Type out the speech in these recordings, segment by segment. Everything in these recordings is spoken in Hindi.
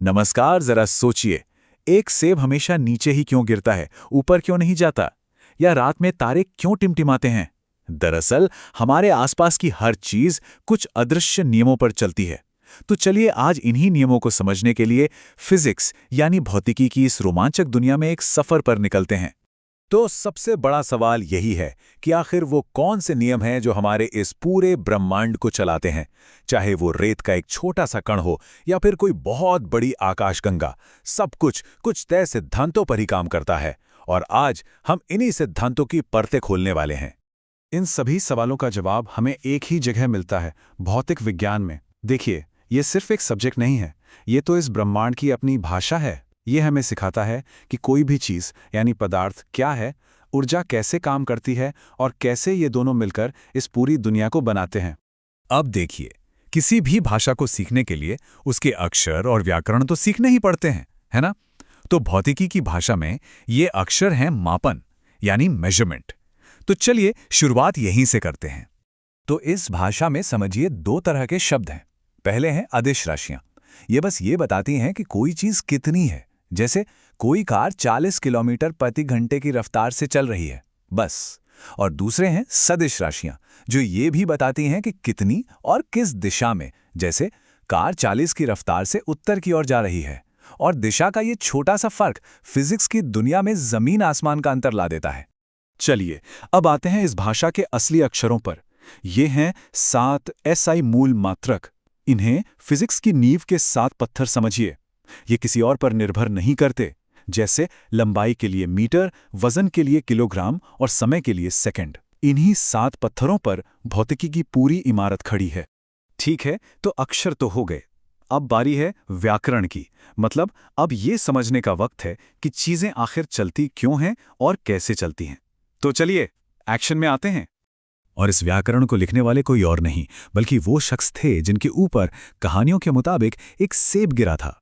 नमस्कार। जरा सोचिए, एक सेब हमेशा नीचे ही क्यों गिरता है, ऊपर क्यों नहीं जाता? या रात में तारे क्यों टिमटिमाते हैं? दरअसल हमारे आसपास की हर चीज कुछ अदृश्य नियमों पर चलती है। तो चलिए आज इन्हीं नियमों को समझने के लिए फिजिक्स यानी भौतिकी की इस रोमांचक दुनिया में एक सफर पर निकलते हैं। तो सबसे बड़ा सवाल यही है कि आखिर वो कौन से नियम हैं जो हमारे इस पूरे ब्रह्मांड को चलाते हैं। चाहे वो रेत का एक छोटा सा कण हो या फिर कोई बहुत बड़ी आकाशगंगा, सब कुछ तय सिद्धांतों पर ही काम करता है। और आज हम इन्हीं सिद्धांतों की परतें खोलने वाले हैं। इन सभी सवालों का जवाब हमें एक ही जगह मिलता है, भौतिक विज्ञान में। देखिए, ये सिर्फ एक सब्जेक्ट नहीं है, ये तो इस ब्रह्मांड की अपनी भाषा है। ये हमें सिखाता है कि कोई भी चीज़ यानी पदार्थ क्या है, ऊर्जा कैसे काम करती है और कैसे ये दोनों मिलकर इस पूरी दुनिया को बनाते हैं। अब देखिए, किसी भी भाषा को सीखने के लिए उसके अक्षर और व्याकरण तो सीखने ही पड़ते हैं, है ना? तो भौतिकी की भाषा में ये अक्षर हैं मापन यानी मेजरमेंट। तो चलिए शुरुआत यहीं से करते हैं। तो इस भाषा में समझिए दो तरह के शब्द हैं। पहले हैं अदिश राशियां। ये बस ये बताती हैं कि कोई चीज कितनी है। जैसे कोई कार 40 किलोमीटर प्रति घंटे की रफ्तार से चल रही है, बस। और दूसरे हैं सदिश राशियां, जो ये भी बताती हैं कि कितनी और किस दिशा में। जैसे कार 40 की रफ्तार से उत्तर की ओर जा रही है। और दिशा का ये छोटा सा फर्क फिजिक्स की दुनिया में जमीन आसमान का अंतर ला देता है। चलिए, अब आते हैं इस भाषा के असली अक्षरों पर। ये हैं 7 SI मूल मात्रक। इन्हें फिजिक्स की नींव के 7 पत्थर समझिए। ये किसी और पर निर्भर नहीं करते। जैसे लंबाई के लिए मीटर, वजन के लिए किलोग्राम और समय के लिए सेकंड। इन्हीं 7 पत्थरों पर भौतिकी की पूरी इमारत खड़ी है। ठीक है, तो अक्षर तो हो गए। अब बारी है व्याकरण की। मतलब अब ये समझने का वक्त है कि चीजें आखिर चलती क्यों हैं और कैसे चलती हैं। तो चलिए एक्शन में आते हैं। और इस व्याकरण को लिखने वाले कोई और नहीं बल्कि वो शख्स थे जिनके ऊपर कहानियों के मुताबिक एक सेब गिरा था।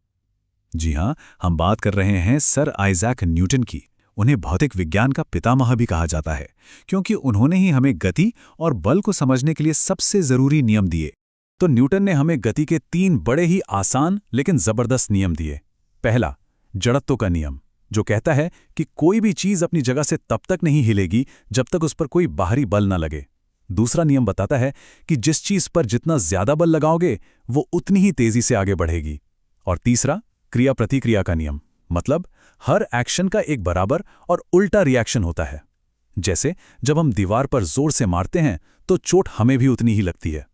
जी हां, हम बात कर रहे हैं सर आइजैक न्यूटन की। उन्हें भौतिक विज्ञान का पितामह भी कहा जाता है, क्योंकि उन्होंने ही हमें गति और बल को समझने के लिए सबसे जरूरी नियम दिए। तो न्यूटन ने हमें गति के 3 बड़े ही आसान लेकिन जबरदस्त नियम दिए। पहला, जड़त्व का नियम, जो कहता है कि कोई भी चीज अपनी जगह से तब तक नहीं हिलेगी जब तक उस पर कोई बाहरी बल न लगे। दूसरा नियम बताता है कि जिस चीज पर जितना ज्यादा बल लगाओगे वो उतनी ही तेजी से आगे बढ़ेगी। और तीसरा, क्रिया प्रतिक्रिया का नियम, मतलब हर एक्शन का एक बराबर और उल्टा रिएक्शन होता है। जैसे जब हम दीवार पर जोर से मारते हैं तो चोट हमें भी उतनी ही लगती है।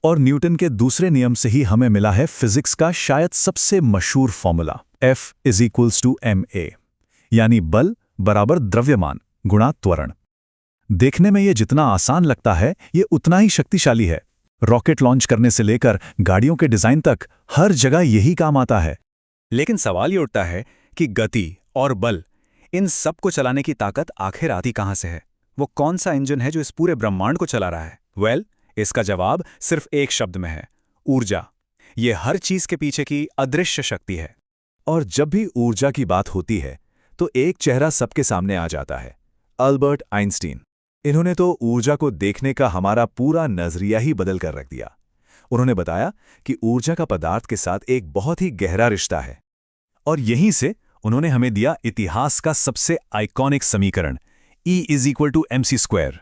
और न्यूटन के दूसरे नियम से ही हमें मिला है फिजिक्स का शायद सबसे मशहूर फॉर्मूला, F=ma, यानी बल बराबर द्रव्यमान गुणा त्वरण। देखने में ये जितना आसान लगता है, ये उतना ही शक्तिशाली है। रॉकेट लॉन्च करने से लेकर गाड़ियों के डिजाइन तक हर जगह यही काम आता है। लेकिन सवाल ये उठता है कि गति और बल, इन सब को चलाने की ताकत आखिर आती कहां से है? वो कौन सा इंजन है जो इस पूरे ब्रह्मांड को चला रहा है? इसका जवाब सिर्फ एक शब्द में है, ऊर्जा। ये हर चीज के पीछे की अदृश्य शक्ति है। और जब भी ऊर्जा की बात होती है तो एक चेहरा सबके सामने आ जाता है, अल्बर्ट आइंस्टीन। इन्होंने तो ऊर्जा को देखने का हमारा पूरा नजरिया ही बदल कर रख दिया। उन्होंने बताया कि ²ऊर्जा का पदार्थ के साथ एक बहुत ही गहरा रिश्ता है। और यहीं से उन्होंने हमें दिया इतिहास का सबसे आइकॉनिक समीकरण, E=mc²।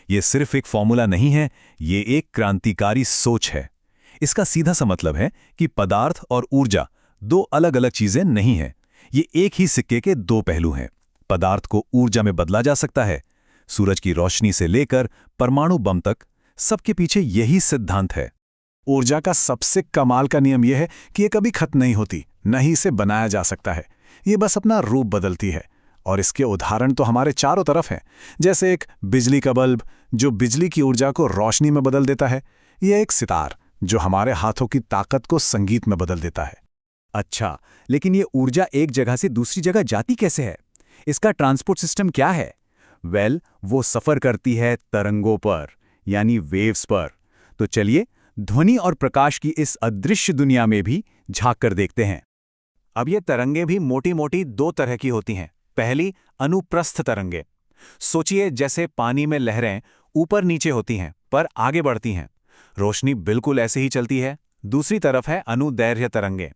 ये सिर्फ एक फॉर्मूला नहीं है, ये एक क्रांतिकारी सोच है। इसका सीधा सा मतलब है कि पदार्थ और ऊर्जा 2 अलग अलग चीजें नहीं हैं। ये एक ही सिक्के के 2 पहलू हैं। पदार्थ को ऊर्जा में बदला जा सकता है। सूरज की रोशनी से लेकर परमाणु बम तक, सबके पीछे यही सिद्धांत है। ऊर्जा का सबसे कमाल का नियम यह है कि ये कभी खत्म नहीं होती, न ही इसे बनाया जा सकता है। ये बस अपना रूप बदलती है। और इसके उदाहरण तो हमारे चारों तरफ हैं। जैसे एक बिजली का बल्ब जो बिजली की ऊर्जा को रोशनी में बदल देता है, या एक सितार जो हमारे हाथों की ताकत को संगीत में बदल देता है। अच्छा, लेकिन ये ऊर्जा एक जगह से दूसरी जगह जाती कैसे है? इसका ट्रांसपोर्ट सिस्टम क्या है? वो सफर करती है तरंगों पर, यानी वेव्स पर। तो चलिए ध्वनि और प्रकाश की इस अदृश्य दुनिया में भी झांक कर देखते हैं। अब ये तरंगें भी मोटी मोटी 2 तरह की होती हैं। पहली, अनुप्रस्थ तरंगे। सोचिए जैसे पानी में लहरें ऊपर नीचे होती हैं पर आगे बढ़ती हैं। रोशनी बिल्कुल ऐसे ही चलती है। दूसरी तरफ है अनुदैर्घ्य तरंगे।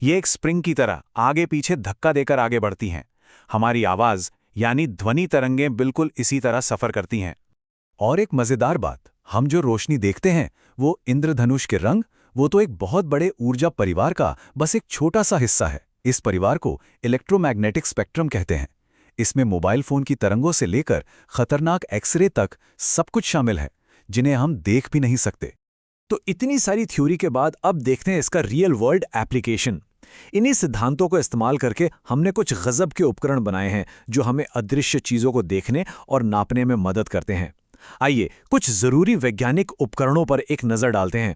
ये एक स्प्रिंग की तरह आगे पीछे धक्का देकर आगे बढ़ती हैं। हमारी आवाज यानी ध्वनि तरंगें बिल्कुल इसी तरह सफर करती हैं। और एक मजेदार बात, हम जो रोशनी देखते हैं वो इंद्रधनुष के रंग, वो तो एक बहुत बड़े ऊर्जा परिवार का बस एक छोटा सा हिस्सा है। इस परिवार को इलेक्ट्रोमैग्नेटिक स्पेक्ट्रम कहते हैं। इसमें मोबाइल फोन की तरंगों से लेकर खतरनाक एक्सरे तक सब कुछ शामिल है, जिन्हें हम देख भी नहीं सकते। तो इतनी सारी थ्योरी के बाद अब देखते हैं इसका रियल वर्ल्ड एप्लीकेशन। इन्हीं सिद्धांतों को इस्तेमाल करके हमने कुछ गजब के उपकरण बनाए हैं जो हमें अदृश्य चीजों को देखने और नापने में मदद करते हैं। आइए कुछ जरूरी वैज्ञानिक उपकरणों पर एक नजर डालते हैं।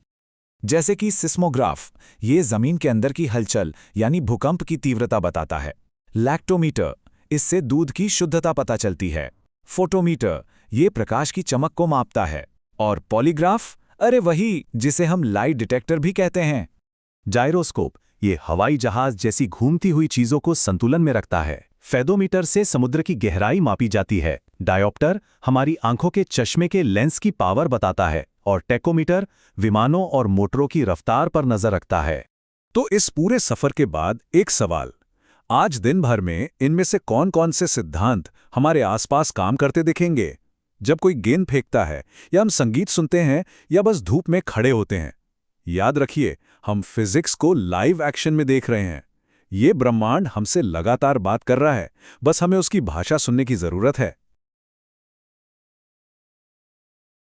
जैसे कि सिस्मोग्राफ, ये जमीन के अंदर की हलचल यानी भूकंप की तीव्रता बताता है। लैक्टोमीटर, इससे दूध की शुद्धता पता चलती है। फोटोमीटर, ये प्रकाश की चमक को मापता है। और पॉलीग्राफ, अरे वही जिसे हम लाइट डिटेक्टर भी कहते हैं। जाइरोस्कोप, ये हवाई जहाज जैसी घूमती हुई चीजों को संतुलन में रखता है। फेदोमीटर से समुद्र की गहराई मापी जाती है। डायोप्टर हमारी आंखों के चश्मे के लेंस की पावर बताता है। और टेकोमीटर विमानों और मोटरों की रफ्तार पर नजर रखता है। तो इस पूरे सफर के बाद एक सवाल, आज दिन भर में इनमें से कौन कौन से सिद्धांत हमारे आसपास काम करते दिखेंगे? जब कोई गेंद फेंकता है, या हम संगीत सुनते हैं, या बस धूप में खड़े होते हैं। याद रखिए, हम फिजिक्स को लाइव एक्शन में देख रहे हैं। ये ब्रह्मांड हमसे लगातार बात कर रहा है, बस हमें उसकी भाषा सुनने की जरूरत है।